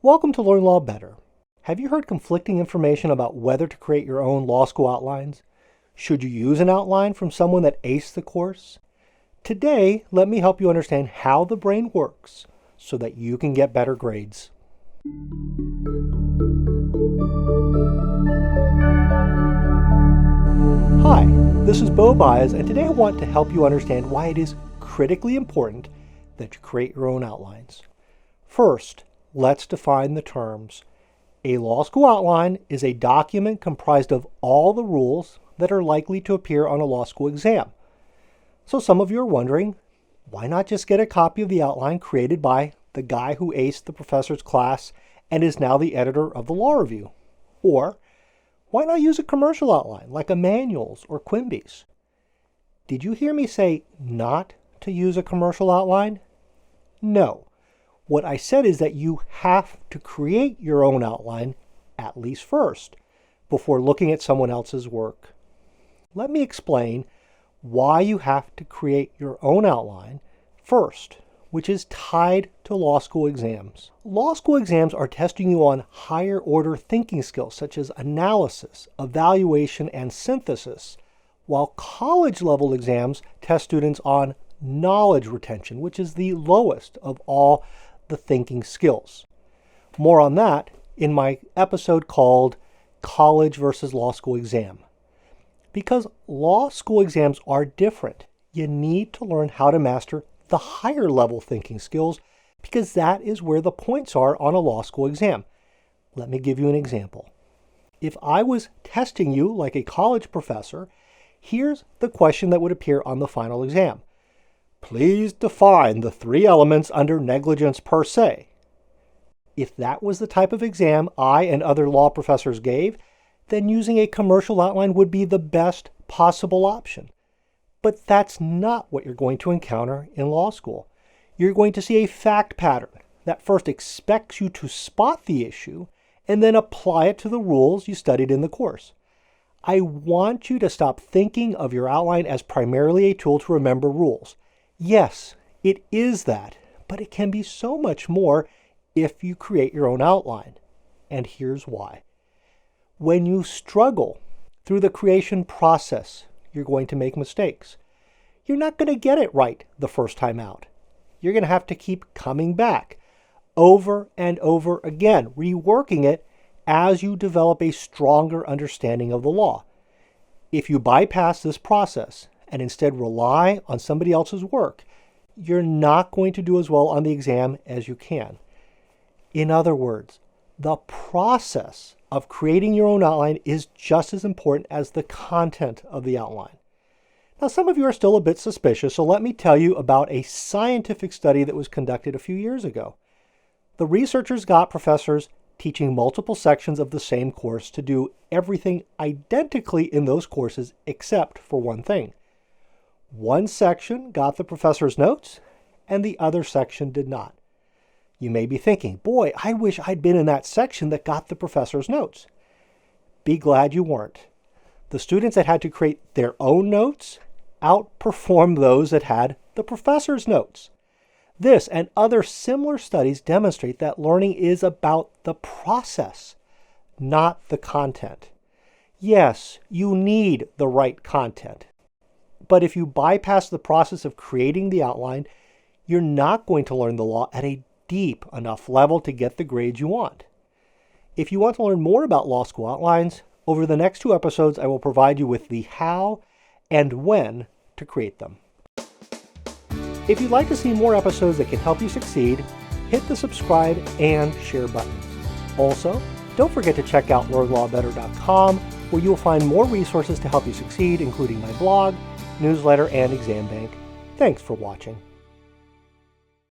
Welcome to Learn Law Better. Have you heard conflicting information about whether to create your own law school outlines? Should you use an outline from someone that aced the course? Today, let me help you understand how the brain works so that you can get better grades. Hi, this is Bo Baez, and today I want to help you understand why it is critically important that you create your own outlines. First, let's define the terms. A law school outline is a document comprised of all the rules that are likely to appear on a law school exam. So some of you are wondering, why not just get a copy of the outline created by the guy who aced the professor's class and is now the editor of the law review? Or why not use a commercial outline like Emmanuel's or Quimbees? Did you hear me say not to use a commercial outline? No. What I said is that you have to create your own outline, at least first, before looking at someone else's work. Let me explain why you have to create your own outline first, which is tied to law school exams. Law school exams are testing you on higher order thinking skills such as analysis, evaluation, and synthesis, while college level exams test students on knowledge retention, which is the lowest of all the thinking skills. More on that in my episode called College versus Law School Exam. Because law school exams are different, you need to learn how to master the higher level thinking skills because that is where the points are on a law school exam. Let me give you an example. If I was testing you like a college professor, here's the question that would appear on the final exam. Please define the three elements under negligence per se. If that was the type of exam I and other law professors gave, then using a commercial outline would be the best possible option. But that's not what you're going to encounter in law school. You're going to see a fact pattern that first expects you to spot the issue and then apply it to the rules you studied in the course. I want you to stop thinking of your outline as primarily a tool to remember rules. Yes, it is that, but it can be so much more if you create your own outline. And here's why. When you struggle through the creation process, you're going to make mistakes. You're not going to get it right the first time out. You're going to have to keep coming back over and over again, reworking it as you develop a stronger understanding of the law. If you bypass this process and instead rely on somebody else's work, you're not going to do as well on the exam as you can. In other words, the process of creating your own outline is just as important as the content of the outline. Now, some of you are still a bit suspicious, so let me tell you about a scientific study that was conducted a few years ago. The researchers got professors teaching multiple sections of the same course to do everything identically in those courses except for one thing. One section got the professor's notes, and the other section did not. You may be thinking, boy, I wish I'd been in that section that got the professor's notes. Be glad you weren't. The students that had to create their own notes outperformed those that had the professor's notes. This and other similar studies demonstrate that learning is about the process, not the content. Yes, you need the right content. But if you bypass the process of creating the outline, you're not going to learn the law at a deep enough level to get the grades you want. If you want to learn more about law school outlines, over the next 2 episodes, I will provide you with the how and when to create them. If you'd like to see more episodes that can help you succeed, hit the subscribe and share buttons. Also, don't forget to check out learnlawbetter.com, where you will find more resources to help you succeed, including my blog, newsletter, and exam bank. Thanks for watching.